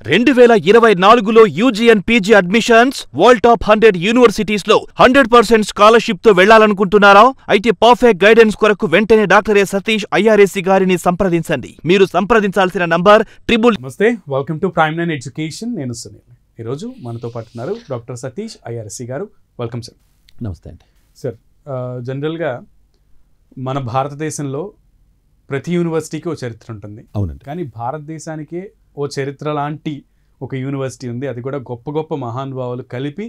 2024లో UG and PG admissions world top 100 universities లో 100% scholarship తో వెళ్లాలనుకుంటున్నారా? అయితే పర్ఫెక్ట్ గైడెన్స్ కొరకు వెంటనే డాక్టర్ ఏ సతీష్ ఐఆర్ఎస్సి గారిని సంప్రదించండి. మీరు సంప్రదించాల్సిన నంబర్ నమస్తే, welcome to prime line education. నేను సునీల్. ఈరోజు మనతో పాటు ఉన్నారు డాక్టర్ సతీష్ ఐఆర్ఎస్సి గారు. Welcome sir. నమస్తే అండి. సార్, జనరల్గా మన భారతదేశంలో ప్రతి యూనివర్సిటీకి ఓ చరిత్ర ఉంటుంది. అవునండి. కానీ భారతదేశానికే ఓ చరిత్ర లాంటి ఒక యూనివర్సిటీ ఉంది. అది కూడా గొప్ప గొప్ప మహానుభావులు కలిపి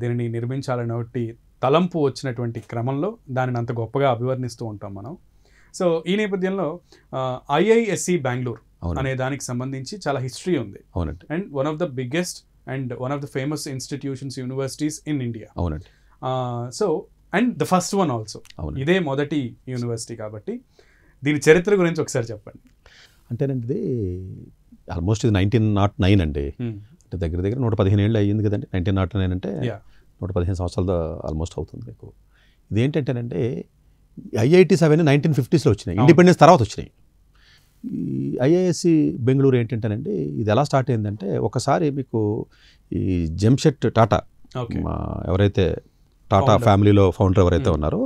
దీనిని నిర్మించాలని ఒకటి తలంపు వచ్చినటువంటి క్రమంలో దానిని అంత గొప్పగా అభివర్ణిస్తూ ఉంటాం మనం. సో ఈ నేపథ్యంలో ఐఐఎస్సి బెంగళూరు అనే దానికి సంబంధించి చాలా హిస్టరీ ఉంది. అవునండి. And one of the biggest and one of the famous institutions universities in India. అవునండి. So and the first one also. ఇదే మొదటి యూనివర్సిటీ కాబట్టి దీని చరిత్ర గురించి ఒకసారి చెప్పండి. అంటేనండి, ఇది ఆల్మోస్ట్ ఇది 1909 అండి. అంటే దగ్గర దగ్గర 115 ఏళ్ళు అయ్యింది కదండి. 1909 అంటే 115 సంవత్సరాలు ఆల్మోస్ట్ అవుతుంది మీకు. ఇదేంటంటేనండి, ఐఐటీస్ అవన్నీ 1950స్లో వచ్చినాయి, ఇండిపెండెన్స్ తర్వాత వచ్చినాయి. ఈ ఐఐఎస్సి బెంగళూరు ఏంటంటేనండి, ఇది ఎలా స్టార్ట్ అయిందంటే, ఒకసారి మీకు ఈ జంషెడ్ టాటా, ఎవరైతే టాటా ఫ్యామిలీలో ఫౌండర్ ఎవరైతే ఉన్నారో,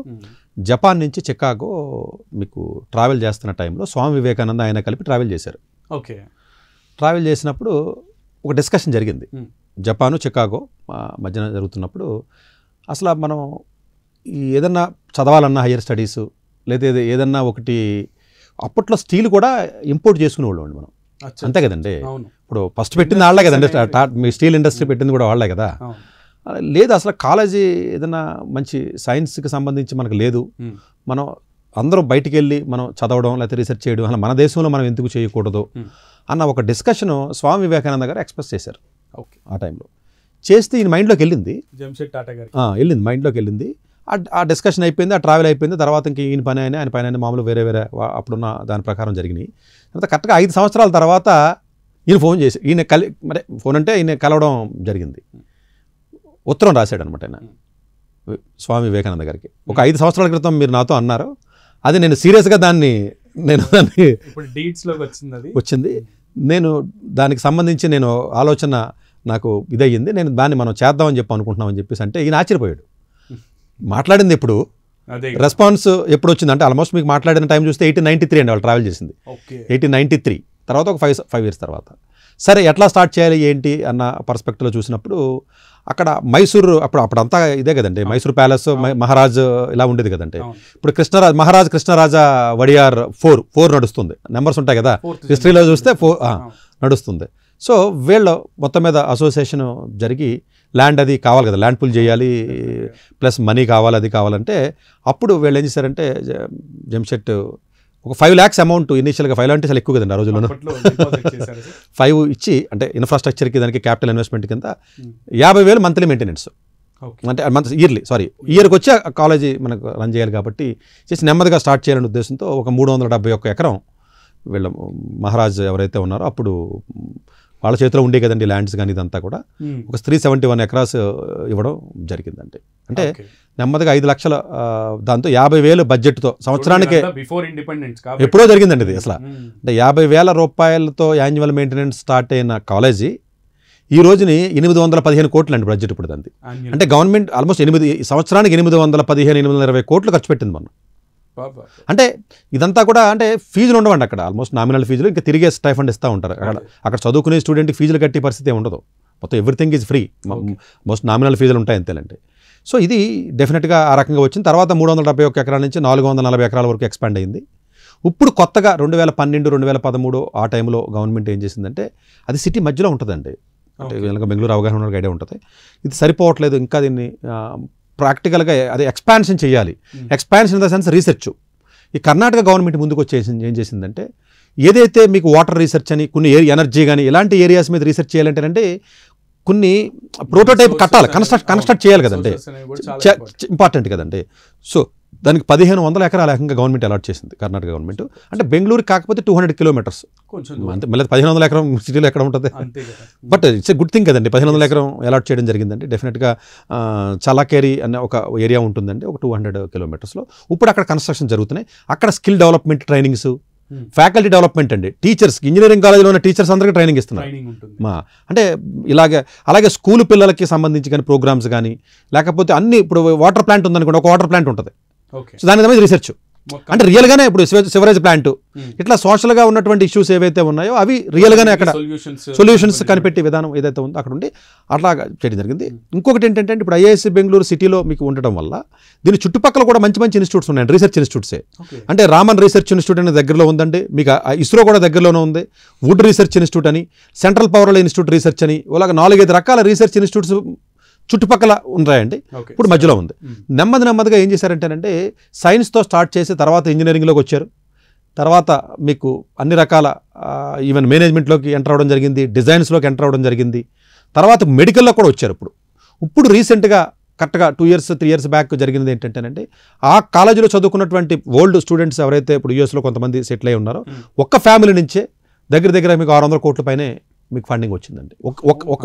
జపాన్ నుంచి చికాగో మీకు ట్రావెల్ చేస్తున్న టైంలో స్వామి వివేకానంద ఆయన కలిపి ట్రావెల్ చేశారు. ఓకే. ట్రావెల్ చేసినప్పుడు ఒక డిస్కషన్ జరిగింది. జపాను చికాగో మధ్యన జరుగుతున్నప్పుడు, అసలు మనం ఏదన్నా చదవాలన్నా హయ్యర్ స్టడీసు లేదా ఏదన్నా ఒకటి, అప్పట్లో స్టీల్ కూడా ఇంపోర్ట్ చేసుకునేవాళ్ళు అండి మనం. అంతే కదండి. ఇప్పుడు ఫస్ట్ పెట్టింది వాళ్ళే కదండి, మీ స్టీల్ ఇండస్ట్రీ పెట్టింది కూడా వాళ్ళే కదా. లేదు, అసలు కాలేజీ ఏదైనా మంచి సైన్స్కి సంబంధించి మనకు లేదు, మనం అందరం బయటికి వెళ్ళి మనం చదవడం లేకపోతే రీసెర్చ్ చేయడం అలా మన దేశంలో మనం ఎందుకు చేయకూడదు అన్న ఒక డిస్కషన్ స్వామి వివేకానంద గారు ఎక్స్ప్రెస్ చేశారు. ఆ టైంలో చేస్తే ఈయన మైండ్లోకి వెళ్ళింది, జంషెడ్ టాటా గారు వెళ్ళింది, మైండ్లోకి వెళ్ళింది. ఆ డిస్కషన్ అయిపోయింది, ఆ ట్రావెల్ అయిపోయింది. తర్వాత ఇంక ఈయన పని అయినా ఆయన పని అయినా మామూలు వేరే వేరే అప్పుడున్న దాని ప్రకారం జరిగినాయి. తర్వాత కరెక్ట్గా 5 సంవత్సరాల తర్వాత ఈయన ఫోన్ చేసి, ఈయన మరి ఫోన్ అంటే ఈయన కలవడం జరిగింది. ఉత్తరం రాశాడు అనమాట ఆయన స్వామి వివేకానంద గారికి. ఒక 5 సంవత్సరాల క్రితం మీరు నాతో అన్నారు, అది నేను సీరియస్గా దాన్ని వచ్చింది, నేను దానికి సంబంధించి నేను ఆలోచన నాకు ఇదయ్యింది, నేను దాన్ని మనం చేద్దామని చెప్పి అనుకుంటున్నామని చెప్పేసి అంటే ఈయన ఆశ్చర్యపోయాడు. మాట్లాడింది ఎప్పుడు, రెస్పాన్స్ ఎప్పుడు వచ్చింది అంటే, ఆల్మోస్ట్ మీకు మాట్లాడిన టైం చూస్తే 1893 అండి వాళ్ళు ట్రావెల్ చేసింది. 1893 తర్వాత ఒక 5 years తర్వాత. సరే, ఎట్లా స్టార్ట్ చేయాలి ఏంటి అన్న పర్స్పెక్టివ్లో చూసినప్పుడు, అక్కడ మైసూరు అప్పుడంతా ఇదే కదండి, మైసూర్ ప్యాలెస్, మహారాజ్ ఇలా ఉండేది కదండి. ఇప్పుడు మహారాజ్ కృష్ణరాజా వడియార్ 4 నడుస్తుంది, నెంబర్స్ ఉంటాయి కదా హిస్టరీలో చూస్తే 4 నడుస్తుంది. సో వీళ్ళు మొత్తం మీద అసోసియేషన్ జరిగి ల్యాండ్ అది కావాలి కదా, ల్యాండ్ పూల్ చేయాలి, ప్లస్ మనీ కావాలి, అది కావాలంటే అప్పుడు వీళ్ళు ఏం చేశారంటే, జంషెడ్ ఒక 5 lakhs అమౌంట్ ఇనీషియల్గా, 5 అంటే చాలా ఎక్కువ కదండి ఆ రోజుల్లో, 5 ఇచ్చి అంటే ఇన్ఫ్రాస్ట్రక్చర్కి దానికి క్యాపిటల్ ఇన్వెస్ట్మెంట్ కింద 50,000 మంత్లీ మెయింటెనెన్స్, అంటే ఇయర్కి వచ్చి కాలేజీ మనకు రన్ చేయాలి కాబట్టి చేసి నెమ్మదిగా స్టార్ట్ చేయాలనే ఉద్దేశంతో ఒక 371 ఎకరం వీళ్ళ మహారాజ్ ఎవరైతే ఉన్నారో అప్పుడు వాళ్ళ చేతిలో ఉండే కదండి ల్యాండ్స్ కానీ ఇదంతా కూడా, ఒక 371 acres ఇవ్వడం జరిగిందండి. అంటే నెమ్మదిగా 5 లక్షల, దాంతో 50,000 బడ్జెట్తో సంవత్సరానికి ఎప్పుడో జరిగిందండి ఇది. అసలు అంటే 50,000 రూపాయలతో యాన్యువల్ మెయింటెనెన్స్ స్టార్ట్ అయిన కాలేజీ ఈ రోజుని 815 కోట్లు అండి బడ్జెట్ ఇప్పుడు దాన్ని. అంటే గవర్నమెంట్ ఆల్మోస్ట్ 8 సంవత్సరానికి 815-820 కోట్లు ఖర్చు పెట్టింది మనం. అంటే ఇదంతా కూడా అంటే ఫీజులు ఉండవండి అక్కడ, ఆల్మోస్ట్ నామినల్ ఫీజులు, ఇంకా తిరిగే స్టైఫండ్ ఇస్తూ ఉంటారు. అక్కడ చదువుకునే స్టూడెంట్కి ఫీజులు కట్టే పరిస్థితి ఉండదు, మొత్తం everything is free, most nominal ఫీజులు ఉంటాయి అంతేనండి. సో ఇది డెఫినెట్గా ఆ రకంగా వచ్చింది. తర్వాత 371 ఎకరాల నుంచి 440 ఎకరాల వరకు ఎక్స్పాండ్ అయింది. ఇప్పుడు కొత్తగా 2012, 2013 ఆ టైంలో గవర్నమెంట్ ఏం చేసిందంటే, అది సిటీ మధ్యలో ఉంటుందండి, అంటే బెంగళూరు అవగాహన ఉన్న ఐడియా ఉంటుంది, ఇది సరిపోవట్లేదు, ఇంకా దీన్ని ప్రాక్టికల్గా అది ఎక్స్పాన్షన్ చేయాలి. Expansion in the sense research. ఈ కర్ణాటక గవర్నమెంట్ ముందుకు వచ్చేసి ఏం చేసిందంటే, ఏదైతే మీకు వాటర్ రీసెర్చ్ అని కొన్ని ఎనర్జీ కానీ ఇలాంటి ఏరియాస్ మీద రీసెర్చ్ చేయాలంటేనంటే కొన్ని ప్రోటోటైప్ కట్టాలి, కన్స్ట్రక్ట్ చేయాలి కదండి, ఇంపార్టెంట్ కదండి. సో దానికి 1,500 ఎకరాల ఏకంగా గవర్నమెంట్ అలాట్ చేసింది కర్ణాటక గవర్నమెంట్. అంటే బెంగళూరు కాకపోతే 200 kilometers, అంటే మళ్ళీ 1,500 ఎకరం సిటీలో ఎక్కడ ఉంటుంది. But it's a good thing కదండి, 1,500 ఎకరం అలాట్ చేయడం జరిగిందండి. డెఫినెట్గా చలాకేరి అనే ఒక ఏరియా ఉంటుందండి, ఒక 200 kilometers. ఇప్పుడు అక్కడ కన్స్ట్రక్షన్ జరుగుతున్నాయి. అక్కడ skill development trainings faculty development అండి, టీచర్స్, ఇంజనీరింగ్ కాలేజీలో ఉన్న టీచర్స్ అందరికీ ట్రైనింగ్ ఇస్తున్నారు. అంటే అలాగే స్కూల్ పిల్లలకి సంబంధించి కానీ ప్రోగ్రామ్స్ కానీ, లేకపోతే అన్ని, ఇప్పుడు వాటర్ ప్లాంట్ ఉందనుకోండి, ఒక వాటర్ ప్లాంట్ ఉంటుంది, సో దాని మీద రీసెర్చ్, అంటే రియల్గానే ఇప్పుడు సివరేజ్ ప్లాంట్, ఇట్లా సోషల్గా ఉన్నటువంటి ఇష్యూస్ ఏవైతే ఉన్నాయో అవి రియల్గానే అక్కడ సొల్యూషన్స్ కనిపెట్టే విధానం ఏదైతే ఉందో అక్కడ ఉండి అట్లాగా చేయడం జరిగింది. ఇంకొకటి ఏంటంటే ఇప్పుడు ఐఐఎస్సి బెంగళూరు సిటీలో మీకు ఉండటం వల్ల దీని చుట్టుపక్కల కూడా మంచి మంచి ఇన్స్టిట్యూట్స్ ఉన్నాయి, రీసెర్చ్ ఇన్స్టిట్యూట్సే. అంటే రామన్ రీసెర్చ్ ఇన్స్టిట్యూట్ అనేది దగ్గరలో ఉందండి, మీకు ఇస్రో కూడా దగ్గరలోనే ఉంది, వుడ్ రీసెర్చ్ ఇన్స్టిట్యూట్ అని, సెంట్రల్ పవర్ ఇన్స్టిట్యూట్ రీసెర్చ్ అని, ఇలాగ 4-5 రకాల రీసెర్చ్ ఇన్స్టిట్యూట్స్ చుట్టుపక్కల ఉన్నాయండి. ఇప్పుడు మధ్యలో ఉంది. నెమ్మదిగా ఏం చేశారంటేనంటే సైన్స్తో స్టార్ట్ చేసి తర్వాత ఇంజనీరింగ్లోకి వచ్చారు, తర్వాత మీకు అన్ని రకాల ఈవెన్ మేనేజ్మెంట్లోకి ఎంటర్ అవ్వడం జరిగింది, డిజైన్స్లోకి ఎంటర్ అవ్వడం జరిగింది, తర్వాత మెడికల్లో కూడా వచ్చారు. ఇప్పుడు రీసెంట్గా కరెక్ట్గా 2-3 years బ్యాక్ జరిగినది ఏంటంటేనంటే ఆ కాలేజీలో చదువుకున్నటువంటి ఓల్డ్ స్టూడెంట్స్ ఎవరైతే ఇప్పుడు యూఎస్లో కొంతమంది సెటిల్ అయి ఉన్నారో ఒక్క ఫ్యామిలీ నుంచే దగ్గర మీకు 600 కోట్ల పైనే మీకు ఫండింగ్ వచ్చిందండి.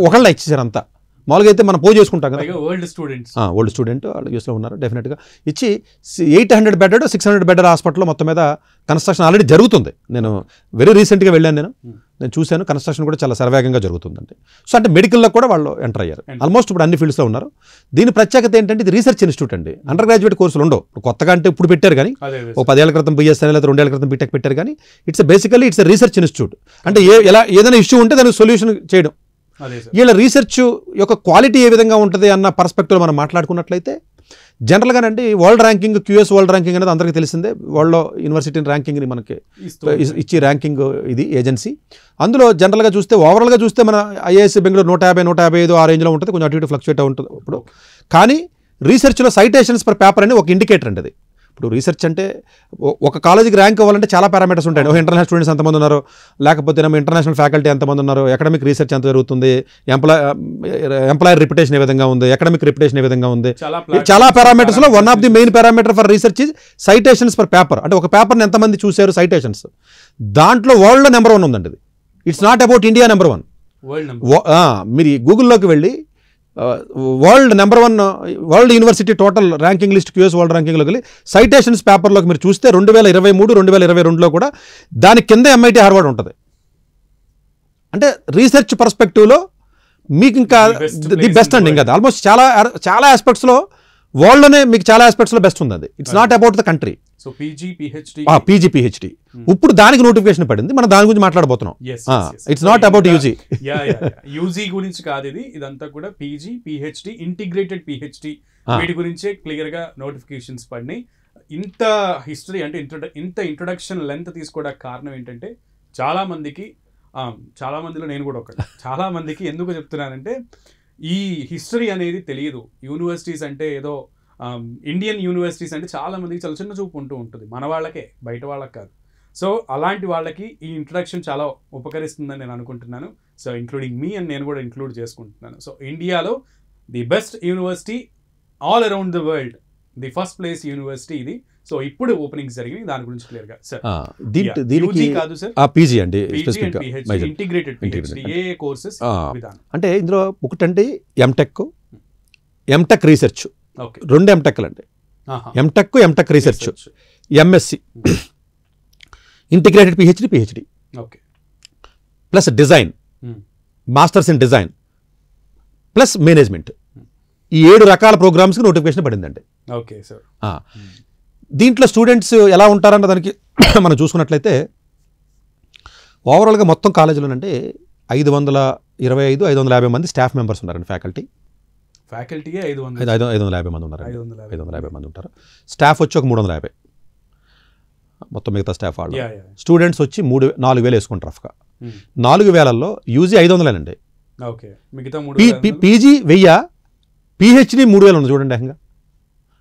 ఒకళ్ళ ఇచ్చేసారు అంతా. మామూలుగా అయితే మనం చేసుకుంటాం కదా, ఓల్డ్ స్టూడెంట్ వాళ్ళు యూస్లో ఉన్నారు, డెఫినెట్గా ఇచ్చి 800 బెడెడ్ 600 బెడెడ్ హాస్పిటల్లో మొత్తం మీద కన్స్ట్రక్షన్ ఆల్రెడీ జరుగుతుంది. నేను వెరీ రీసెంట్గా వెళ్ళాను, నేను చూశాను, కన్స్ట్రక్షన్ కూడా చాలా శరవేగంగా జరుగుతుందండి. సో అంటే మెడికల్లో కూడా వాళ్ళు ఎంటర్ అయ్యారు, ఆల్మోస్ట్ ఇప్పుడు అన్ని ఫీల్డ్స్లో ఉన్నారు. దీని ప్రత్యేకత ఏంటంటే ఇది రీసెర్చ్ ఇన్స్టిట్యూట్ అండి, అండర్ గ్రాడ్యుయేట్ కోర్సులు ఉండవు, కొత్తగా అంటే ఇప్పుడు పెట్టారు కానీ, ఓ 10 ఏళ్ల క్రితం బిఎస్ఎన్ లేదా 2 ఏళ్ల క్రితం బీటెక్ పెట్టారు కానీ, బేసికల్లీ ఇట్స్ రీసెర్చ్ ఇన్స్టిట్యూట్. అంటే ఏదైనా ఇష్యూ ఉంటే దానికి సొల్యూషన్ చేయడం. వీళ్ళ రీసెర్చ్ యొక్క క్వాలిటీ ఏ విధంగా ఉంటుంది అన్న పర్స్పెక్టివ్ మనం మాట్లాడుకున్నట్లయితే జనరల్గానండి world ranking, QS world ranking అనేది అందరికీ తెలిసిందే, వరల్డ్లో యూనివర్సిటీ ర్యాంకింగ్ని మనకి ఇచ్చి ర్యాంకింగ్ ఇది ఏజెన్సీ. అందులో జనరల్గా చూస్తే ఓవరాల్గా చూస్తే మన ఐఐఎస్సి బెంగళూరు 150-155 ఆ రేంజ్లో ఉంటుంది, కొంచెం అటు ఇటు ఫ్లక్చుయేట్ ఉంటుంది ఇప్పుడు. కానీ రీసెర్చ్లో సైటేషన్స్ పర్ పేపర్ అని ఒక ఇండికేటర్ అండి అది. ఇప్పుడు రీసెర్చ్ అంటే ఒక కాలేజీకి ర్యాంక్ అవ్వాలంటే చాలా పారామీటర్స్ ఉంటాయి. ఇంటర్నేషనల్ స్టూడెంట్స్ ఎంతమంది ఉన్నారు, లేకపోతే ఇంటర్నేషనల్ ఫ్యాకల్టీ ఎంతమంది ఉన్నారు, ఎకడమిక్ రీసెర్చ్ ఎంత జరుగుతుంది, ఎంప్లాయర్ రిప్యుటేషన్ ఏ విధంగా ఉంది, ఎకడమిక్ రిప్యుటేషన్ ఏ విధంగా ఉంది, చాలా పారామీటర్స్లో one of the main parameter for research is citations per paper. అంటే ఒక పేపర్ని ఎంతమంది చూశారు సైటేషన్స్, దాంట్లో వరల్డ్లో నెంబర్ 1 ఉందండి ఇది. It's not about India number 1. మీరు గూగుల్లోకి వెళ్ళి world number 1 world university total ranking list QS world ర్యాంకింగ్లోకి వెళ్ళి సైటేషన్స్ పేపర్లోకి మీరు చూస్తే 2023-2022లో కూడా దాని కింద ఎంఐటి హార్వర్డ్ ఉంటుంది. అంటే రీసెర్చ్ పర్స్పెక్టివ్లో మీకు ఇంకా ది బెస్ట్ అండి. ఇంకా ఆల్మోస్ట్ చాలా ఆస్పెక్ట్స్లో వరల్డ్లోనే మీకు చాలా ఆస్పెక్ట్స్లో బెస్ట్ ఉంది అది. It's not about the country. So PG PhD ఇప్పుడు దానికి నోటిఫికేషన్ పడింది, మనం దాని గురించి మాట్లాడబోతున్నాం. ఇట్స్ నాట్ అబౌట్ యూజీ గురించి కాదు ఇదంతా కూడా పీజీ పిహెచ్డి ఇంటిగ్రేటెడ్ పిహెచ్డి వీటి గురించే క్లియర్ గా నోటిఫికేషన్స్ పడినాయి. ఇంత హిస్టరీ అంటే ఇంత ఇంట్రొడక్షన్ లెంత్ తీసుకోవడానికి కారణం ఏంటంటే చాలా మందిలో నేను కూడా ఒకటి, చాలా మందికి ఎందుకు చెప్తున్నానంటే ఈ హిస్టరీ అనేది తెలియదు. యూనివర్సిటీస్ అంటే ఏదో ఇండియన్ యూనివర్సిటీస్ అంటే చాలా మందికి చాలా చిన్న చూపు ఉంటుంది, మన వాళ్ళకే, బయట వాళ్ళకి కాదు. సో అలాంటి వాళ్ళకి ఈ ఇంట్రడక్షన్ చాలా ఉపకరిస్తుందని నేను అనుకుంటున్నాను. సో ఇంక్లూడింగ్ మీ అని నేను కూడా ఇంక్లూడ్ చేసుకుంటున్నాను. సో ఇండియాలో the best university all around the world, the first place university ఇది. సో ఇప్పుడు ఓపెనింగ్స్ జరిగింది, దాని గురించి క్లియర్ గా సార్. కాదు సార్, పీజీ అండి, ఇంటిగ్రేటెడ్ పిహెచ్డి ఏ కోర్సెస్ విధానం అంటే ఇందులో ఒకటండి ఎంటెక్ రీసెర్చ్, 2 ఎంటెక్లు అండి, MTech research, MSc integrated PhD plus design, masters in design plus management, ఈ 7 రకాల ప్రోగ్రామ్స్కి నోటిఫికేషన్ పడిందండి. Okay sir. దీంట్లో స్టూడెంట్స్ ఎలా ఉంటారన్న దానికి మనం చూసుకున్నట్లయితే ఓవరాల్గా మొత్తం కాలేజీలోనంటే 525-550 మంది స్టాఫ్ మెంబర్స్ ఉన్నారండి. ఫ్యాకల్టీ 550 మంది ఉన్నారు, 550 మంది ఉంటారు. స్టాఫ్ వచ్చి ఒక 350, మొత్తం మిగతా స్టాఫ్ వాళ్ళు. స్టూడెంట్స్ వచ్చి 4,000 వేసుకుంటారు రఫ్గా. 4,000లో యూజీ 500 అండి, పీజీ 1000, పిహెచ్డి 3,000 ఉంది చూడండి. ఏకంగా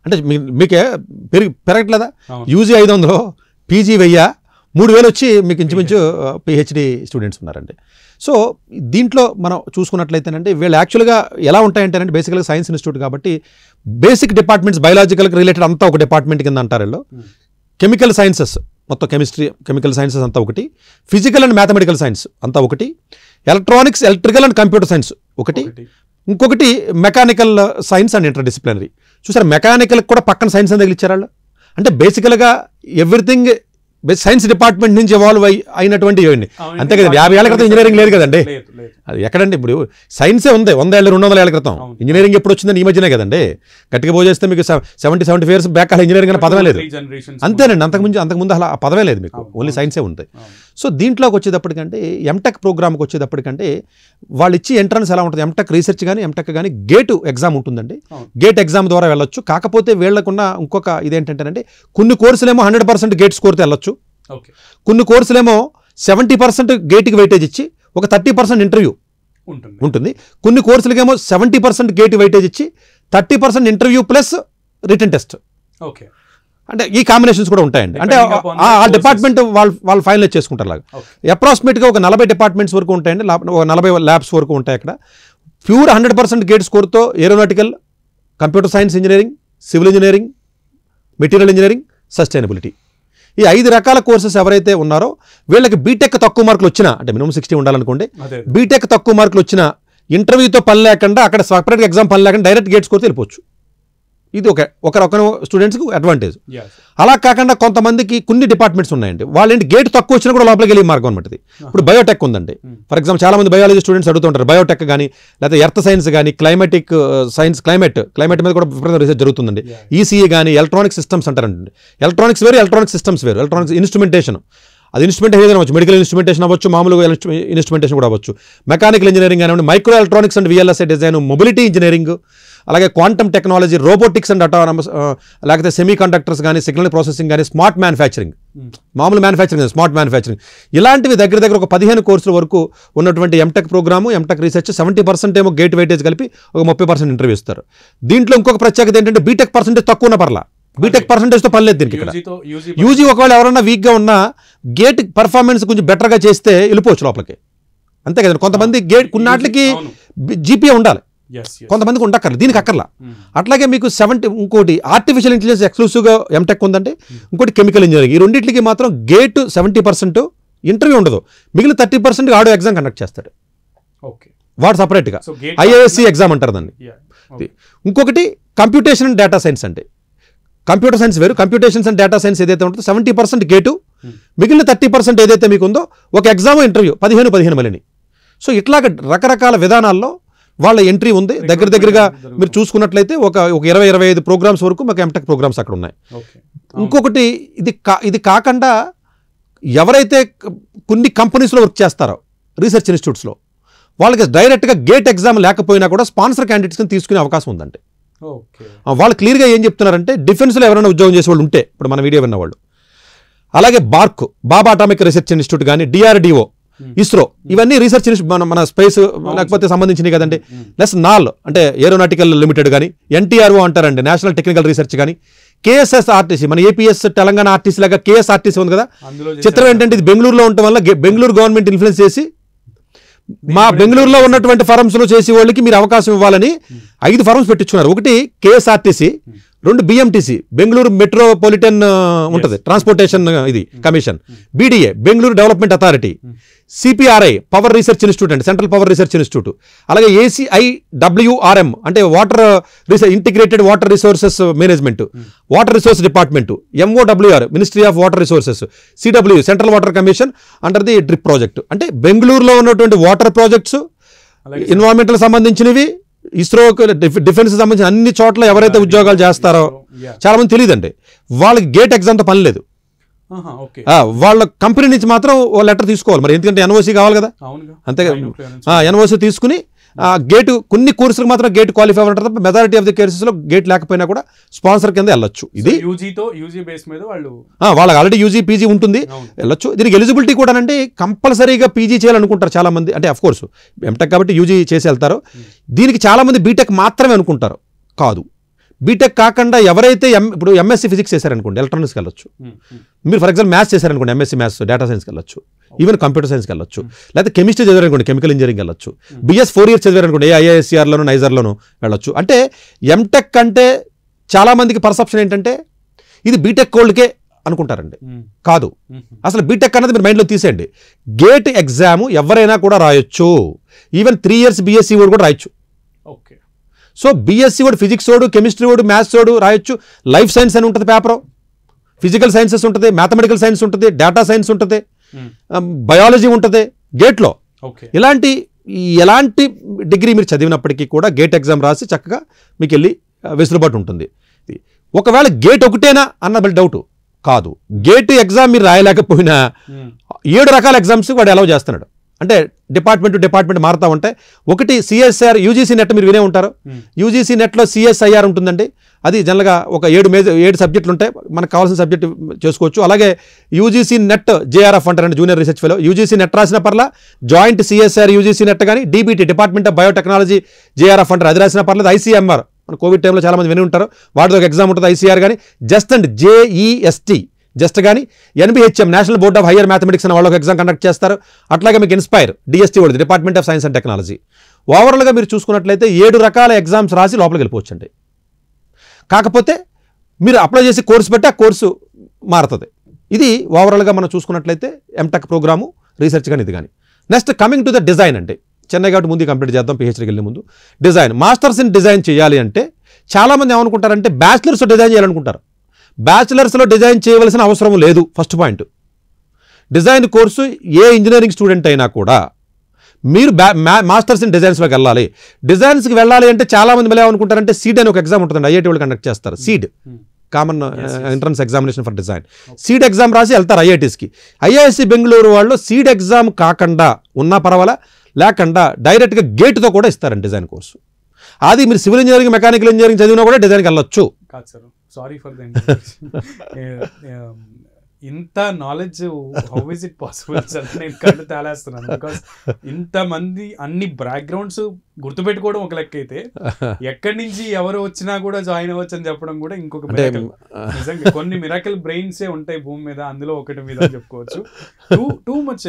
అంటే మీకే పెరగట్లేదా? యూజీ 500, పీజీ 1000, 3,000 వచ్చి మీకు ఇంచుమించు పిహెచ్డి స్టూడెంట్స్ ఉన్నారండి. సో దీంట్లో మనం చూసుకున్నట్లయితేనంటే వీళ్ళు యాక్చువల్గా ఎలా ఉంటాయంటేనంటే బేసికల్గా సైన్స్ ఇన్స్టిట్యూట్ కాబట్టి బేసిక్ డిపార్ట్మెంట్స్ బయాలజికల్కి రిలేటెడ్ అంతా ఒక డిపార్ట్మెంట్ కింద అంటారు వీళ్ళు. కెమికల్ సైన్సెస్ మొత్తం కెమిస్ట్రీ, కెమికల్ సైన్సెస్ అంతా ఒకటి, ఫిజికల్ అండ్ మ్యాథమెటికల్ సైన్స్ అంతా ఒకటి, electronics, electrical and computer science ఒకటి, ఇంకొకటి mechanical science and inter disciplinary. చూసారు మెకానికల్ కూడా పక్కన సైన్స్ అని తగిలిచ్చారు వాళ్ళు. అంటే బేసికల్గా ఎవ్రీథింగ్ సైన్స్ డిపార్ట్మెంట్ నుంచి ఎవాల్వ్ అయినటువంటి ఇవ్వండి, అంతే కదండి. 50 ఏళ్ల క్రితం ఇంజనీరింగ్ లేదు కదండి, అది ఎక్కడండి. ఇప్పుడు సైన్సే ఉంది 100 ఏళ్ళు 200 ఏళ్ల క్రితం, ఇంజనీరింగ్ ఎప్పుడు వచ్చిందని ఈ మధ్యనే కదండి. గట్టిగా పోజేస్తే మీకు 70-75 years బ్యాక్ అలా ఇంజనీరింగ్ అనే పదమే లేదు, అంతేనండి. అంతకుముందు అలా ఆ పదమే లేదు మీకు, ఓన్లీ సైన్సే ఉంది. సో దీంట్లోకి వచ్చేటప్పటికంటే ఎంటెక్ ప్రోగ్రామ్కి వచ్చేటప్పటికంటే వాళ్ళు ఇచ్చి ఎంట్రన్స్ ఎలా ఉంటుంది, ఎంటెక్ రీసెర్చ్ కానీ ఎంటెక్ కానీ గేట్ ఎగ్జామ్ ఉంటుందండి. గేట్ ఎగ్జామ్ ద్వారా వెళ్ళొచ్చు. కాకపోతే వీళ్ళకున్న ఇంకొక ఇదేంటంటే కొన్ని కోర్సులేమో 100% గేట్ స్కోర్తో వెళ్ళొచ్చు, కొన్ని కోర్సులేమో 70% గేట్కి వెయిటేజ్ ఇచ్చి ఒక 30% ఇంటర్వ్యూ ఉంటుంది. కొన్ని కోర్సులకేమో 70% గేట్ వెయిటేజ్ ఇచ్చి 30% ఇంటర్వ్యూ ప్లస్ రిటన్ టెస్ట్. అంటే ఈ కాంబినేషన్స్ కూడా ఉంటాయండి. అంటే ఆ డిపార్ట్మెంట్ వాళ్ళు ఫైనలైజ్ చేసుకుంటారు లాగా. అప్రాక్సిమేట్గా ఒక 40 డిపార్ట్మెంట్స్ వరకు ఉంటాయండి, 40 ల్యాబ్స్ వరకు ఉంటాయి అక్కడ. ప్యూర్ 100% గేట్ స్కోర్తో aeronautical, computer science engineering, civil engineering, material engineering, sustainability, ఈ 5 రకాల కోర్సెస్ ఎవరైతే ఉన్నారో వీళ్ళకి బీటెక్ తక్కువ మార్కులు వచ్చినా, అంటే మినిమం 60 ఉండాలనుకోండి, బీటెక్ తక్కువ మార్కులు వచ్చినా ఇంటర్వ్యూతో పని లేకుండా అక్కడ సపరేట్గా ఎగ్జామ్ పని లేకుండా డైరెక్ట్ గేట్ స్కోర్తో వెళ్ళిపోవచ్చు. ఇది ఒక స్టూడెంట్స్కి అడ్వాంటేజ్. అలా కాకుండా కొంతమందికి కొన్ని డిపార్ట్మెంట్స్ ఉన్నాయండి, వాళ్ళేంటి గేట్ తక్కువ వచ్చినా కూడా లోపలికి వెళ్ళే మార్గం అనమాట. ఇప్పుడు బయోటెక్ ఉందండి, ఫర్ ఎగ్జాంపుల్ చాలా మంది బయాలజీ స్టూడెంట్స్ అడుగుతుంటారు బయోటెక్ కానీ, లేకపోతే ఎర్త్ సైన్స్ కానీ, క్లైమేటిక్ సైన్స్, క్లైమేట్ మీద కూడా విపరీత రీసెర్చ్ జరుగుతుందండి. ఈసీఈ కానీ, ఎలక్ట్రానిక్ సిస్టమ్స్ అంటారండి. ఎలక్ట్రానిక్స్ వేరు, ఎలక్ట్రానిక్ సిస్టమ్స్ వేరు. ఎలక్ట్రానిక్స్ ఇన్స్ట్రుమెంటేషన్, అది ఇన్స్ట్రుమెంటేషన్ ఏదైనా అవ్వచ్చు, మెడికల్ ఇన్స్ట్రుమెంటేషన్ అవ్వచ్చు, మామూలుగా ఇన్స్ట్రుమెంటేషన్ కూడా అవ్వచ్చు, మెకానికల్ ఇంజనీరింగ్ కానివ్వండి, microelectronics and VLSI design, mobility engineering, అలాగే quantum technology, robotics and autonomous, లేకపోతే సెమీ కండక్టర్స్ కానీ, సిగ్నల్ ప్రాసెసింగ్ కానీ, స్మార్ట్ మ్యానుఫ్యాక్చరింగ్, మామూలు మ్యానుఫ్యాక్చరింగ్, స్మార్ట్ మ్యానుఫ్యాక్చరింగ్, ఇలాంటివి దగ్గర ఒక 15 కోర్సుల వరకు ఉన్నటువంటి ఎంటెక్ ప్రోగ్రాము, ఎంటెక్ రీసెర్చ్. 70% ఏమో గేట్ వెయిటేజ్ కలిపి ఒక 30% ఇంటర్వ్యూ ఇస్తారు. దీంట్లో ఇంకొక ప్రత్యేకత ఏంటంటే బీటెక్ పర్సెంటేజ్ తక్కువ ఉన్న పర్లా, బీటెక్ పర్సెంటేజ్తో పని లేదు దీనికి. యూజీ ఒకవేళ ఎవరైనా వీక్గా ఉన్నా గేట్ పర్ఫార్మెన్స్ కొంచెం బెటర్గా చేస్తే వెళ్ళిపోవచ్చు లోపలికి, అంతే కదండి. కొంతమంది గేట్ కొన్నాటికి జీపీఏ ఉండాలి, కొంతమందికి ఉండక్కర్లేదు, దీనికి అక్కర్లా. అట్లాగే మీకు 70 ఇంకోటి ఆర్టిఫిషియల్ ఇంటెలిజెన్స్ ఎక్స్క్లూసివ్గా ఎంటెక్ ఉందంటే, ఇంకోటి కెమికల్ ఇంజనీరింగ్. ఈ రెండింటికి మాత్రం గేట్ 70% ఇంటర్వ్యూ ఉండదు, మిగిలిన 30% ఆడో ఎగ్జామ్ కండక్ట్ చేస్తాడు వాడు సపరేట్గా, ఐఏఎస్సి ఎగ్జామ్ అంటారు దాన్ని. ఇంకొకటి కంప్యూటేషన్ అండ్ డేటా సైన్స్ అంటే, కంప్యూటర్ సైన్స్ వేరు, కంప్యూటేషన్స్ అండ్ డేటా సైన్స్ ఏదైతే ఉంటుందో 70% గేటు, మిగిలిన 30% ఏదైతే మీకు ఉందో ఒక ఎగ్జామ్ ఇంటర్వ్యూ 15 మళ్ళీ. సో ఇట్లాగ రకరకాల విధానాల్లో వాళ్ళ ఎంట్రీ ఉంది. దగ్గరగా మీరు చూసుకున్నట్లయితే ఒక 20-25 ప్రోగ్రామ్స్ వరకు మాకు ఎంటెక్ ప్రోగ్రామ్స్ అక్కడ ఉన్నాయి. ఇంకొకటి ఇది కాకుండా ఎవరైతే కొన్ని కంపెనీస్లో వర్క్ చేస్తారో రీసెర్చ్ ఇన్స్టిట్యూట్స్లో వాళ్ళకి డైరెక్ట్గా గేట్ ఎగ్జామ్ లేకపోయినా కూడా స్పాన్సర్ క్యాండిడేట్స్ని తీసుకునే అవకాశం ఉందండి. వాళ్ళు క్లియర్గా ఏం చెప్తున్నారంటే, డిఫెన్స్లో ఎవరైనా ఉద్యోగం చేసే వాళ్ళు ఉంటే, ఇప్పుడు మన వీడియో విన్నవాళ్ళు, అలాగే బార్క్, బాబా అటామిక్ రీసెర్చ్ ఇన్స్టిట్యూట్ కానీ, డిఆర్డిఓ, ఇస్రో, ఇవన్నీ రీసెర్చ్ మన స్పేస్ లేకపోతే సంబంధించినవి కదండి. ప్లస్ నాల్ అంటే ఏరోనాటికల్ లిమిటెడ్ కానీ, ఎన్టీఆర్ఓ అంటారండి, నేషనల్ టెక్నికల్ రీసెర్చ్ కానీ, కేఎస్ఎస్ఆర్టీసీ, మన ఏపీఎస్ తెలంగాణ ఆర్టీసీ లాగా కేఎస్ఆర్టీసీ ఉంది కదా. చిత్రం ఏంటంటే ఇది బెంగళూరులో ఉండటం వల్ల బెంగళూరు గవర్నమెంట్ ఇన్ఫ్లుయెన్స్ చేసి మా బెంగళూరులో ఉన్నటువంటి ఫర్మ్స్లో చేసే వాళ్ళకి మీరు అవకాశం ఇవ్వాలని 5 ఫర్మ్స్ పెట్టించున్నారు. ఒకటి కేఎస్ఆర్టీసీ, 2 బిఎంటీసీ, బెంగళూరు మెట్రోపాలిటన్ ఉంటుంది ట్రాన్స్పోర్టేషన్ ఇది commission, BDA, Bengaluru development authority, CPRI, power research institute అండి, సెంట్రల్ పవర్ రీసెర్చ్ ఇన్స్టిట్యూట్, అలాగే ఏసీఐడబ్ల్యూఆర్ఎం అంటే integrated water resources management, water resource department, MOWR ministry of water resources, CW central water commission under the DRIP project. అంటే బెంగళూరులో ఉన్నటువంటి water projects, environmental సంబంధించినవి, ISRO, defence సంబంధించిన అన్ని చోట్ల ఎవరైతే ఉద్యోగాలు చేస్తారో చాలా మంది తెలియదండి, వాళ్ళకి గేట్ ఎగ్జామ్తో పని లేదు. వాళ్ళ కంపెనీ నుంచి మాత్రం ఓ లెటర్ తీసుకోవాలి మరి, ఎందుకంటే ఎన్ఓసి కావాలి కదా. అంతే ఎన్ఓసి తీసుకుని గేటు కొన్ని కోర్సులకు మాత్రం గేట్ క్వాలిఫై అవ్వడం, మెజారిటీ ఆఫ్ ది కేసెస్లో గేట్ లేకపోయినా కూడా స్పాన్సర్ కింద వెళ్ళొచ్చు. ఇది వాళ్ళకి ఆల్రెడీ యూజీ పీజీ ఉంటుంది, వెళ్ళొచ్చు. దీనికి ఎలిజిబిలిటీ కూడా అంటే కంపల్సరీగా పీజీ చేయాలనుకుంటారు చాలా మంది, అంటే అఫ్ కోర్స్ ఎంటెక్ కాబట్టి యూజీ చేసి వెళ్తారు. దీనికి చాలా మంది బీటెక్ మాత్రమే అనుకుంటారు, కాదు. బీటెక్ కాకుండా ఎవరైతే ఇప్పుడు ఎంఎస్సీ ఫిజిక్స్ చేశారనుకోండి ఎలక్ట్రానిక్స్కి వెళ్ళొచ్చు, మీరు ఫర్ ఎగ్జాంపుల్ మ్యాథ్స్ చేశారనుకోండి ఎంఎస్సీ మ్యాథ్స్ డేటా సైన్స్కి వెళ్ళొచ్చు, ఈవెన్ కంప్యూటర్ సైన్స్కి వెళ్ళొచ్చు, లేకపోతే కెమిస్ట్రీ చదివారనుకోండి కెమికల్ ఇంజనీరింగ్ వెళ్ళొచ్చు, బిఎస్ 4 years చదివారనుకోండి ఐఐఎస్సిఆర్లోను నైజర్లోను వెళ్ళొచ్చు. అంటే ఎంటెక్ అంటే చాలామందికి పర్సెప్షన్ ఏంటంటే ఇది బీటెక్ కోల్డ్కే అనుకుంటారండి, కాదు. అసలు బీటెక్ అన్నది మీరు మైండ్లో తీసేయండి. గేట్ ఎగ్జామ్ ఎవరైనా కూడా రాయొచ్చు, ఈవెన్ 3 years బీఎస్సీ వాడు కూడా రాయొచ్చు. సో బీఎస్సీ వాడు ఫిజిక్స్ వాడు, కెమిస్ట్రీ వాడు, మ్యాథ్స్ వాడు రాయొచ్చు. లైఫ్ సైన్స్ అని ఉంటుంది పేపరు, ఫిజికల్ సైన్సెస్ ఉంటుంది, మ్యాథమెటికల్ సైన్స్ ఉంటుంది, డేటా సైన్స్ ఉంటుంది, బయాలజీ ఉంటుంది గేట్లో. ఎలాంటి డిగ్రీ మీరు చదివినప్పటికీ కూడా గేట్ ఎగ్జామ్ రాసి చక్కగా మీకు వెళ్ళి వెసులుబాటు ఉంటుంది. ఒకవేళ గేట్ ఒకటేనా అన్న డౌట్ కాదు. గేట్ ఎగ్జామ్ మీరు రాయలేకపోయినా 7 రకాల ఎగ్జామ్స్ వాడు అలౌ చేస్తున్నాడు. అంటే డిపార్ట్మెంట్ మారుతూ ఉంటాయి. ఒకటి సిఎస్ఆర్ యూజీసీ నెట్ మీరు వినే ఉంటారు. యూజీసీ నెట్లో సిఎస్ఐఆర్ ఉంటుందండి. అది జనరల్గా ఒక 7 సబ్జెక్టులు ఉంటాయి, మనకు కావాల్సిన సబ్జెక్ట్ చేసుకోవచ్చు. అలాగే యూజీసీ నెట్ జేఆర్ఎఫ్ అంటారండి, junior research fellow. UGC net రాసిన పర్లా, జాయింట్ సిఎస్ఆర్ యూజీసీ నెట్ కానీ, DBT department of biotechnology JRF అంటారు, అది రాసిన పర్లేదు. ఐసీఎంఆర్ మన కోవిడ్ టైంలో చాలామంది విని ఉంటారు, వాటితో ఒక ఎగ్జామ్ ఉంటుంది ఐసీఆర్ కానీ. జస్ట్ అండ్ జేఈఎస్టీ జస్ట్ కానీ, NBHM national board of higher mathematics అని వాళ్ళు ఒక ఎగ్జామ్ కండక్ట్ చేస్తారు. అట్లాగే మీకు ఇన్స్పైర్ డిఎస్టీ వాళ్ళు department of science and technology. ఓవరాల్గా మీరు చూసుకున్నట్లయితే 7 రకాల ఎగ్జామ్స్ రాసి లోపలికి వెళ్ళిపోవచ్చండి. కాకపోతే మీరు అప్లై చేసి కోర్సు బట్టి ఆ కోర్సు మారుతుంది. ఇది ఓవరాల్గా మనం చూసుకున్నట్లయితే ఎంటెక్ ప్రోగ్రాము రీసెర్చ్ కానీ ఇది కానీ. Next coming to the design అంటే చెన్నై కాబట్టి ముందు కంప్లీట్ చేద్దాం, పిహెచ్డీకి వెళ్ళే ముందు. డిజైన్ మాస్టర్స్ ఇన్ డిజైన్ చేయాలి అంటే చాలామంది ఏమనుకుంటారంటే బ్యాచిలర్స్ డిజైన్ చేయాలనుకుంటారు. బ్యాచిలర్స్లో డిజైన్ చేయవలసిన అవసరం లేదు. ఫస్ట్ పాయింట్, డిజైన్ కోర్సు ఏ ఇంజనీరింగ్ స్టూడెంట్ అయినా కూడా మీరు మాస్టర్స్ ఇన్ డిజైన్స్లోకి వెళ్ళాలి. డిజైన్స్కి వెళ్ళాలి అంటే చాలామంది మళ్ళీ ఏమనుకుంటారంటే సీడ్ అని ఒక ఎగ్జామ్ ఉంటుందండి, ఐఐటీ వాళ్ళు కండక్ట్ చేస్తారు. Seed common entrance examination for design. Seed exam రాసి వెళ్తారు ఐఐటీస్కి. ఐఐఎస్సి బెంగళూరు వాళ్ళు సీడ్ ఎగ్జామ్ కాకుండా ఉన్నా పర్వాలా, లేకుండా డైరెక్ట్గా గేట్తో కూడా ఇస్తారండి డిజైన్ కోర్సు. అది మీరు సివిల్ ఇంజనీరింగ్, మెకానికల్ ఇంజనీరింగ్ చదివినా కూడా డిజైన్కి వెళ్ళొచ్చు. కాదు సార్, సారీ ఫర్ ద ఇంత knowledge how is it possible sir? నేను కళ్ళు తేలేస్తున్నాను. బికాస్ ఇంతమంది అన్ని బ్యాక్గ్రౌండ్స్ గుర్తుపెట్టుకోవడం ఒక లెక్క అయితే, ఎక్కడి నుంచి ఎవరు వచ్చినా కూడా జాయిన్ అవ్వచ్చు అని చెప్పడం కూడా ఇంకొక మిరాకిల్. నిజంగా కొన్ని మిరాకిల్ బ్రెయిన్సే ఉంటాయి భూమి మీద, అందులో ఒకటి మీద చెప్పుకోవచ్చు. Too much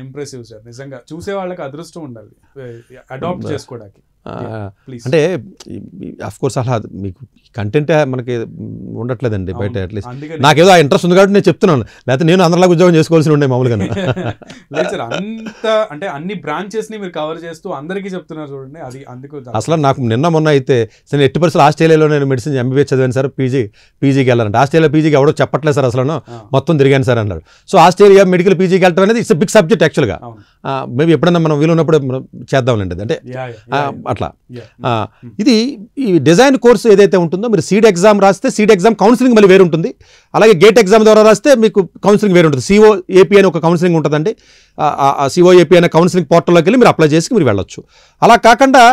impressive sir. నిజంగా చూసే వాళ్ళకి అదృష్టం ఉండాలి అడాప్ట్ చేసుకోవడానికి. అంటే అఫ్ కోర్స్ అలా మీకు కంటెంట్ మనకి ఉండట్లేదండి బయట. అట్లీస్ట్ నాకేదో ఆ ఇంట్రెస్ట్ ఉంది కాబట్టి నేను చెప్తున్నాను, లేకపోతే నేను అందరిలాగా ఉద్యోగం చేసుకోవాల్సి ఉండే మామూలుగా. లేదు సార్, అంత అంటే అన్ని బ్రాంచెస్ ని మీరు కవర్ చేస్తూ అందరికీ చెప్తున్నారు చూడండి, అది అందుకు. అసలు నాకు నిన్న మొన్న అయితే నేను 80% ఆస్ట్రేలియాలో నేను మెడిసిన్ ఎంబీబీఎస్ చదివాను సార్, పీజీకి వెళ్ళాలంటే. ఆస్ట్రేలియా పీజీకి ఎవడో చెప్పట్లేదు సార్, అసలు మొత్తం తిరిగాను సార్ అన్నాడు. సో ఆస్ట్రేలియా మెడికల్ పీజీకి వెళ్ళడం అనేది ఇట్స్ బిగ్ సబ్జెక్ట్ యాక్చువల్గా. మేబీ ఎప్పుడన్నా మనం వీలున్నప్పుడు చేద్దాంలేండి. అంటే అట్లా ఇది ఈ డిజైన్ కోర్సు ఏదైతే ఉంటుందో, మీరు సీడ్ ఎగ్జామ్ రాస్తే సీడ్ ఎగ్జామ్ కౌన్సిలింగ్ మళ్ళీ వేరు ఉంటుంది. అలాగే గేట్ ఎగ్జామ్ ద్వారా రాస్తే మీకు కౌన్సిలింగ్ వేరు ఉంటుంది. సిఓఏపీ అని ఒక కౌన్సిలింగ్ ఉంటుందండి. ఆ సిఓఏపీ అనే కౌన్సిలింగ్ పోర్టల్లోకి వెళ్ళి మీరు అప్లై చేసి మీరు వెళ్ళొచ్చు. అలా కాకుండా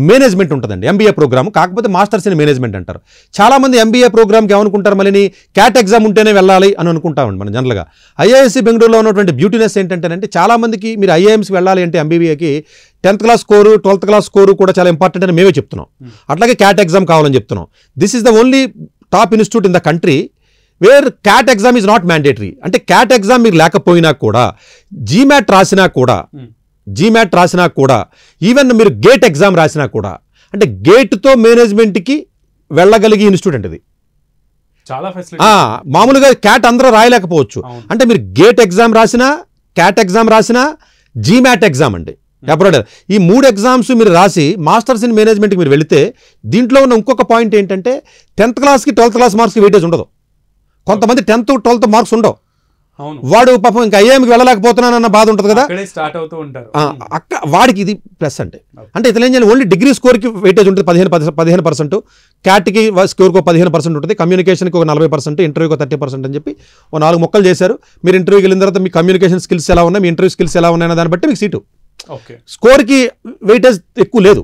మేనేజ్మెంట్ ఉంటుందండి, ఎంబీఏ ప్రోగ్రామ్. కాకపోతే మాస్టర్స్ ఇన్ మేనేజ్మెంట్ అంటారు. చాలామంది ఎంబీఏ ప్రోగ్రామ్కి ఏమనుకుంటారు, మళ్ళీ క్యాట్ ఎగ్జామ్ ఉంటేనే వెళ్ళాలి అని అనుకుంటామండి మనం జనరల్గా. ఐఐఎస్సి బెంగళూరులో ఉన్నటువంటి బ్యూటీనెస్ ఏంటంటే, చాలామందికి మీరు ఐఐఎంస్కి వెళ్ళాలి అంటే ఎంబీబీఏకి 10th class score 12th class score కూడా చాలా ఇంపార్టెంట్ అని మేమే చెప్తున్నాం. అట్లాగే క్యాట్ ఎగ్జామ్ కావాలని చెప్తున్నాం. This is the only top institute in the country where cat exam is not mandatory. అంటే క్యాట్ ఎగ్జామ్ మీరు లేకపోయినా కూడా, జీమాట్ రాసినా కూడా, ఈవెన్ మీరు గేట్ ఎగ్జామ్ రాసినా కూడా, అంటే గేట్తో మేనేజ్మెంట్కి వెళ్ళగలిగే ఇన్స్టిట్యూట్ ఇది. మామూలుగా క్యాట్ అందరూ రాయలేకపోవచ్చు. అంటే మీరు గేట్ ఎగ్జామ్ రాసినా, క్యాట్ ఎగ్జామ్ రాసినా, జీమాట్ ఎగ్జామ్ అండి అబ్రాడ్, ఈ 3 ఎగ్జామ్స్ మీరు రాసి మాస్టర్స్ ఇన్ మేనేజ్మెంట్కి మీరు వెళితే, దీంట్లో ఉన్న ఇంకొక పాయింట్ ఏంటంటే 10th క్లాస్కి 12th క్లాస్ మార్క్స్కి వెయిటేజ్ ఉండదు. కొంతమంది 10th 12th మార్క్స్ ఉండవు, వాడు పాపం ఇంకా ఐఐఎంకి వెళ్ళలేకపోతున్నానన్న బాధ ఉంటుంది కదా, వాడికి ఇది ప్లస్. అంటే ఇతను ఏం చేయాలి, ఓన్లీ డిగ్రీ స్కోర్కి వెయిటేజ్ ఉంటుంది 15%, క్యాట్కి స్కోర్కి 15% ఉంటుంది, కమ్యూనికేషన్కి ఒక 40%, ఇంటర్వ్యూకి 30% అని చెప్పి 4 మొక్కలు చేశారు. మీరు ఇంటర్వ్యూకి వెళ్ళిన తర్వాత మీ కమ్యూనికేషన్ స్కిల్స్ ఎలా ఉన్నాయి, మీ ఇంటర్వ్యూ స్కిల్స్ ఎలా ఉన్నాయన్న దాన్ని బట్టి మీకు సీటు. స్కోర్కి వెయిటేజ్ ఎక్కువ లేదు.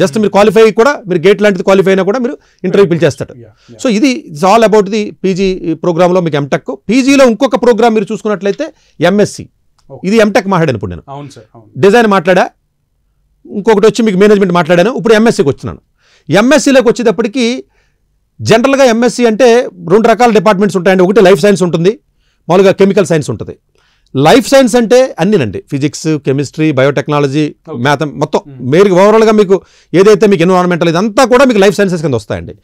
జస్ట్ మీరు క్వాలిఫై కూడా, మీరు గేట్ లాంటిది క్వాలిఫై అయినా కూడా మీరు ఇంటర్వ్యూ పిలిచేస్తాడు. సో ఇది it's all about the PG ప్రోగ్రామ్లో మీకు ఎంటెక్. పీజీలో ఇంకొక ప్రోగ్రామ్ మీరు చూసుకున్నట్లయితే ఎంఎస్సి. ఇది ఎంటెక్ మాట్లాడాను ఇప్పుడు నేను, డిజైన్ మాట్లాడా, ఇంకొకటి వచ్చి మీకు మేనేజ్మెంట్ మాట్లాడాను, ఇప్పుడు ఎంఎస్సికి వచ్చినాను. ఎంఎస్సిలోకి వచ్చేటప్పటికి జనరల్గా ఎంఎస్సి అంటే 2 రకాల డిపార్ట్మెంట్స్ ఉంటాయండి. ఒకటి లైఫ్ సైన్స్ ఉంటుంది, మామూలుగా కెమికల్ సైన్స్ ఉంటుంది. లైఫ్ సైన్స్ అంటే అన్నీనండి, ఫిజిక్స్, కెమిస్ట్రీ, బయోటెక్నాలజీ, మ్యాథ్, మొత్తం మీరు ఓవరాల్గా మీకు ఏదైతే మీకు ఎన్విరాన్మెంటల్ ఇదంతా కూడా మీకు లైఫ్ సైన్సెస్ కింద వస్తాయండి.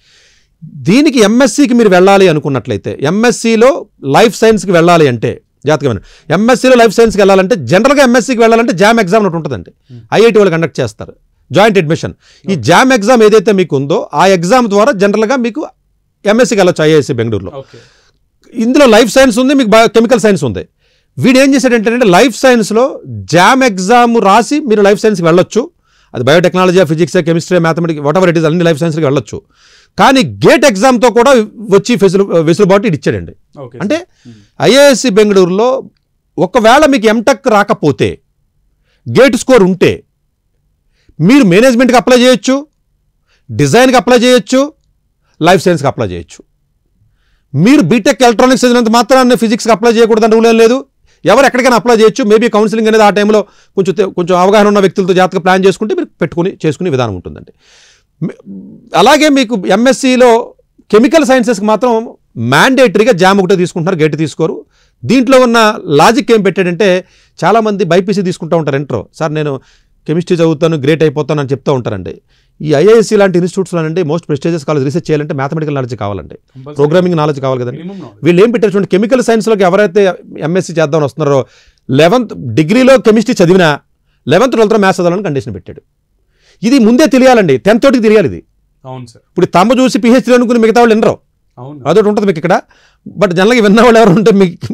దీనికి ఎంఎస్సికి మీరు వెళ్ళాలి అనుకున్నట్లయితే, ఎంఎస్సిలో లైఫ్ సైన్స్కి వెళ్ళాలి అంటే జాతకమైన ఎంఎస్సిలో లైఫ్ సైన్స్కి వెళ్ళాలంటే జనరల్గా ఎంఎస్సికి వెళ్ళాలంటే జామ్ ఎగ్జామ్ ఒకటి ఉంటుందండి, ఐఐటి వాళ్ళు కండక్ట్ చేస్తారు, జాయింట్ అడ్మిషన్. ఈ జామ్ ఎగ్జామ్ ఏదైతే మీకు ఉందో ఆ ఎగ్జామ్ ద్వారా జనరల్గా మీకు ఎంఎస్సికి వెళ్ళొచ్చు ఐఐఎస్సి బెంగళూరులో. ఇందులో లైఫ్ సైన్స్ ఉంది, మీకు కెమికల్ సైన్స్ ఉంది. వీడు ఏం చేశాడంటే లైఫ్ సైన్స్లో జామ్ ఎగ్జామ్ రాసి మీరు లైఫ్ సైన్స్కి వెళ్ళొచ్చు. అది biotechnology, physics, chemistry, mathematics, what ever it is, అన్ని లైఫ్ సైన్స్కి వెళ్ళొచ్చు. కానీ గేట్ ఎగ్జామ్తో కూడా వచ్చి వెసులుబాటు ఇది ఇచ్చాడండి. అంటే ఐఐఎస్సి బెంగళూరులో ఒకవేళ మీకు ఎంటెక్ రాకపోతే గేట్ స్కోర్ ఉంటే మీరు మేనేజ్మెంట్కి అప్లై చేయొచ్చు, డిజైన్కి అప్లై చేయొచ్చు, లైఫ్ సైన్స్కి అప్లై చేయొచ్చు. మీరు బీటెక్ ఎలక్ట్రానిక్స్ చదివినంత మాత్రాన్ని ఫిజిక్స్కి అప్లై చేయకూడదని రూల్ ఏం లేదు. ఎవరు ఎక్కడికైనా అప్లై చేయొచ్చు. మేబీ కౌన్సిలింగ్ అనేది ఆ టైంలో కొంచెం అవగాహన ఉన్న వ్యక్తులతో జాగ్రత్తగా ప్లాన్ చేసుకుంటే మీరు చేసుకునే విధానం ఉంటుందండి. అలాగే మీకు ఎంఎస్సిలో కెమికల్ సైన్సెస్కి మాత్రం మ్యాండేటరీగా జామ్ ఒకటే తీసుకుంటున్నారు, గేట్ తీసుకోరు. దీంట్లో ఉన్న లాజిక్ ఏం పెట్టాడంటే చాలామంది బైపీసీ తీసుకుంటూ ఉంటారు ఇంట్రో. సార్ నేను కెమిస్ట్రీ చదువుతాను, గ్రేట్ అయిపోతాను అని చెప్తూ ఉంటారండి. ఈ ఐఐఎస్సి లాంటి ఇన్స్టిట్యూట్స్లోనండి మోస్ట్ ప్రెస్టీజియస్ కాలేజ్ రీసెర్చ్ చేయాలంటే మ్యాథమెటికల్ నాలెడ్జ్ కావాలండి, ప్రోగ్రామింగ్ నాలెడ్జ్ కావాలి కదండి. వీళ్ళు ఏం పెట్టారు చూడండి, కెమికల్ సైన్స్లోకి ఎవరైతే ఎంఎస్సీ చేద్దామని వస్తున్నారో 11th డిగ్రీలో కెమిస్ట్రీ చదివినా 11th 12th మ్యాథ్స్ చదవాలని కండిషన్ పెట్టాడు. ఇది ముందే తెలియాలండి, 10th తోటికి తెలియాలి ఇది. అవును సార్. ఇప్పుడు తమ్మ చూసి పిహెచ్డీ అనుకుని మిగతా వాళ్ళు వినరు, అదొకటి ఉంటుంది మీకు ఇక్కడ. బట్ జనరల్గా విన్న వాళ్ళు ఎవరు ఉంటే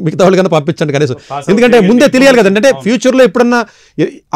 మిగతా వాళ్ళు కన్నా పంపించండి కనీసం, ఎందుకంటే ముందే తెలియాలి కదండి. అంటే ఫ్యూచర్లో ఎప్పుడన్నా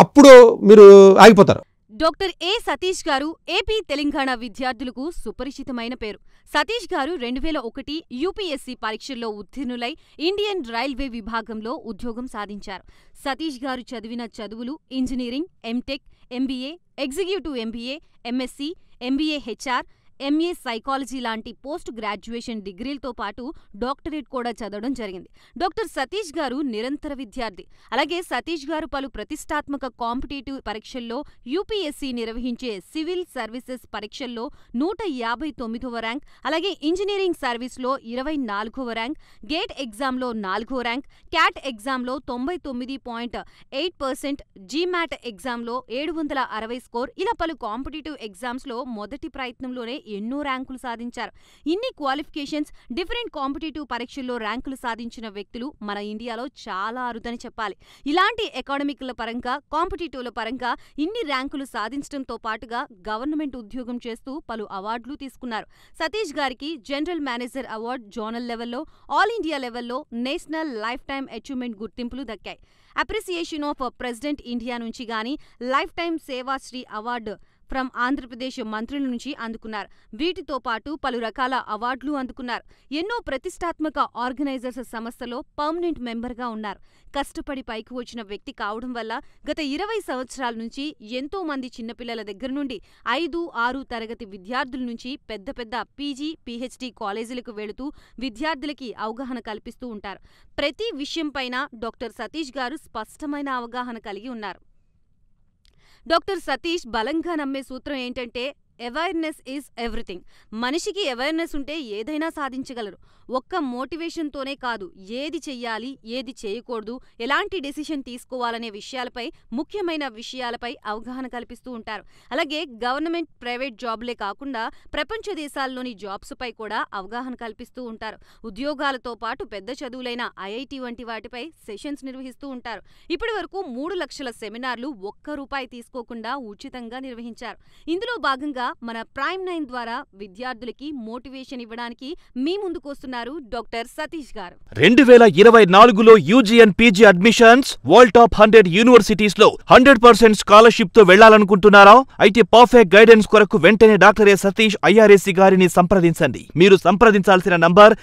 అప్పుడు మీరు ఆగిపోతారు. డాక్టర్ ఏ సతీష్ గారు ఏపీ తెలంగాణ విద్యార్థులకు సుపరిచితమైన పేరు. సతీష్ గారు 2001 యూపీఎస్సీ పరీక్షల్లో ఉత్తీర్ణులై ఇండియన్ రైల్వే విభాగంలో ఉద్యోగం సాధించారు. సతీష్ గారు చదివిన చదువులు engineering, MTech, MBA, executive MBA, MSc, MBA HR, MA psychology లాంటి పోస్ట్ గ్రాడ్యుయేషన్ డిగ్రీలతో పాటు డాక్టరేట్ కూడా చదవడం జరిగింది. డాక్టర్ సతీష్ గారు నిరంతర విద్యార్థి. అలాగే సతీష్ గారు పలు ప్రతిష్టాత్మక కాంపిటేటివ్ పరీక్షల్లో యూపీఎస్సీ నిర్వహించే సివిల్ సర్వీసెస్ పరీక్షల్లో 159వ ర్యాంక్, అలాగే ఇంజనీరింగ్ సర్వీస్లో 24వ ర్యాంక్, గేట్ ఎగ్జామ్లో 4వ ర్యాంక్, క్యాట్ ఎగ్జామ్లో 99.8%, జీమాట్ ఎగ్జామ్లో 760 స్కోర్, ఇలా పలు కాంపిటేటివ్ ఎగ్జామ్స్లో మొదటి ప్రయత్నంలోనే ఎన్నో ర్యాంకులు సాధించారు. ఇన్ని క్వాలిఫికేషన్స్, డిఫరెంట్ కాంపిటేటివ్ పరీక్షల్లో ర్యాంకులు సాధించిన వ్యక్తులు మన ఇండియాలో చాలా అరుదని చెప్పాలి. ఇలాంటి అకాడమిక్ల పరంగా, కాంపిటేటివ్ల పరంగా ఇన్ని ర్యాంకులు సాధించడంతో పాటుగా గవర్నమెంట్ ఉద్యోగం చేస్తూ పలు అవార్డులు తీసుకున్నారు. సతీష్ గారికి జనరల్ మేనేజర్ అవార్డు జోనల్ లెవెల్లో, ఆల్ ఇండియా లెవెల్లో నేషనల్ లైఫ్ టైమ్ అచీవ్మెంట్ గుర్తింపులు దక్కాయి. అప్రిసియేషన్ ఆఫ్ ప్రెసిడెంట్ ఇండియా నుంచి గానీ life time Seva Sri award from Andhra Pradesh మంత్రుల నుంచి అందుకున్నారు. వీటితో పాటు పలు రకాల అవార్డులు అందుకున్నారు. ఎన్నో ప్రతిష్టాత్మక ఆర్గనైజర్స్ సంస్థలో పర్మనెంట్ మెంబర్గా ఉన్నారు. కష్టపడి పైకి వచ్చిన వ్యక్తి కావడం వల్ల గత 20 సంవత్సరాల నుంచి ఎంతో మంది చిన్నపిల్లల దగ్గర నుండి 5, 6 తరగతి విద్యార్థుల నుంచి పెద్ద పెద్ద పీజీ, పీహెచ్డీ కాలేజీలకు వెళుతూ విద్యార్థులకి అవగాహన కల్పిస్తూ ఉంటారు. ప్రతి విషయంపైన డాక్టర్ సతీష్ గారు స్పష్టమైన అవగాహన కలిగి ఉన్నారు. డాక్టర్ సతీష్ బలంగా నమ్మే సూత్రం ఏంటంటే అవేర్నెస్ ఈజ్ ఎవ్రీథింగ్. మనిషికి అవేర్నెస్ ఉంటే ఏదైనా సాధించగలరు. ఒక్క మోటివేషన్తోనే కాదు, ఏది చెయ్యాలి, ఏది చేయకూడదు, ఎలాంటి డెసిషన్ తీసుకోవాలనే విషయాలపై, ముఖ్యమైన విషయాలపై అవగాహన కల్పిస్తూ ఉంటారు. అలాగే గవర్నమెంట్, ప్రైవేట్ జాబ్లే కాకుండా ప్రపంచ దేశాల్లోని జాబ్స్పై కూడా అవగాహన కల్పిస్తూ ఉంటారు. ఉద్యోగాలతో పాటు పెద్ద చదువులైన ఐఐటి వంటి వాటిపై సెషన్స్ నిర్వహిస్తూ ఉంటారు. ఇప్పటి వరకు 3 లక్షల సెమినార్లు ₹1 తీసుకోకుండా ఉచితంగా నిర్వహించారు. ఇందులో భాగంగా మన ప్రైమ్ 9 ద్వారా విద్యార్థులకి మోటివేషన్ ఇవ్వడానికి మీ ముందుకొస్తున్నారు డాక్టర్ సతీష్ గారు. 2024లో UG and PG admissions world top 100 universities లో 100% స్కాలర్షిప్ తో వెళ్లాలనుకుంటున్నారా? అయితే పర్ఫెక్ట్ గైడెన్స్ కొరకు వెంటనే డాక్టర్ ఏ సతీష్ ఐఆర్ఎస్సి గారిని సంప్రదించండి. మీరు సంప్రదించాల్సిన నంబర్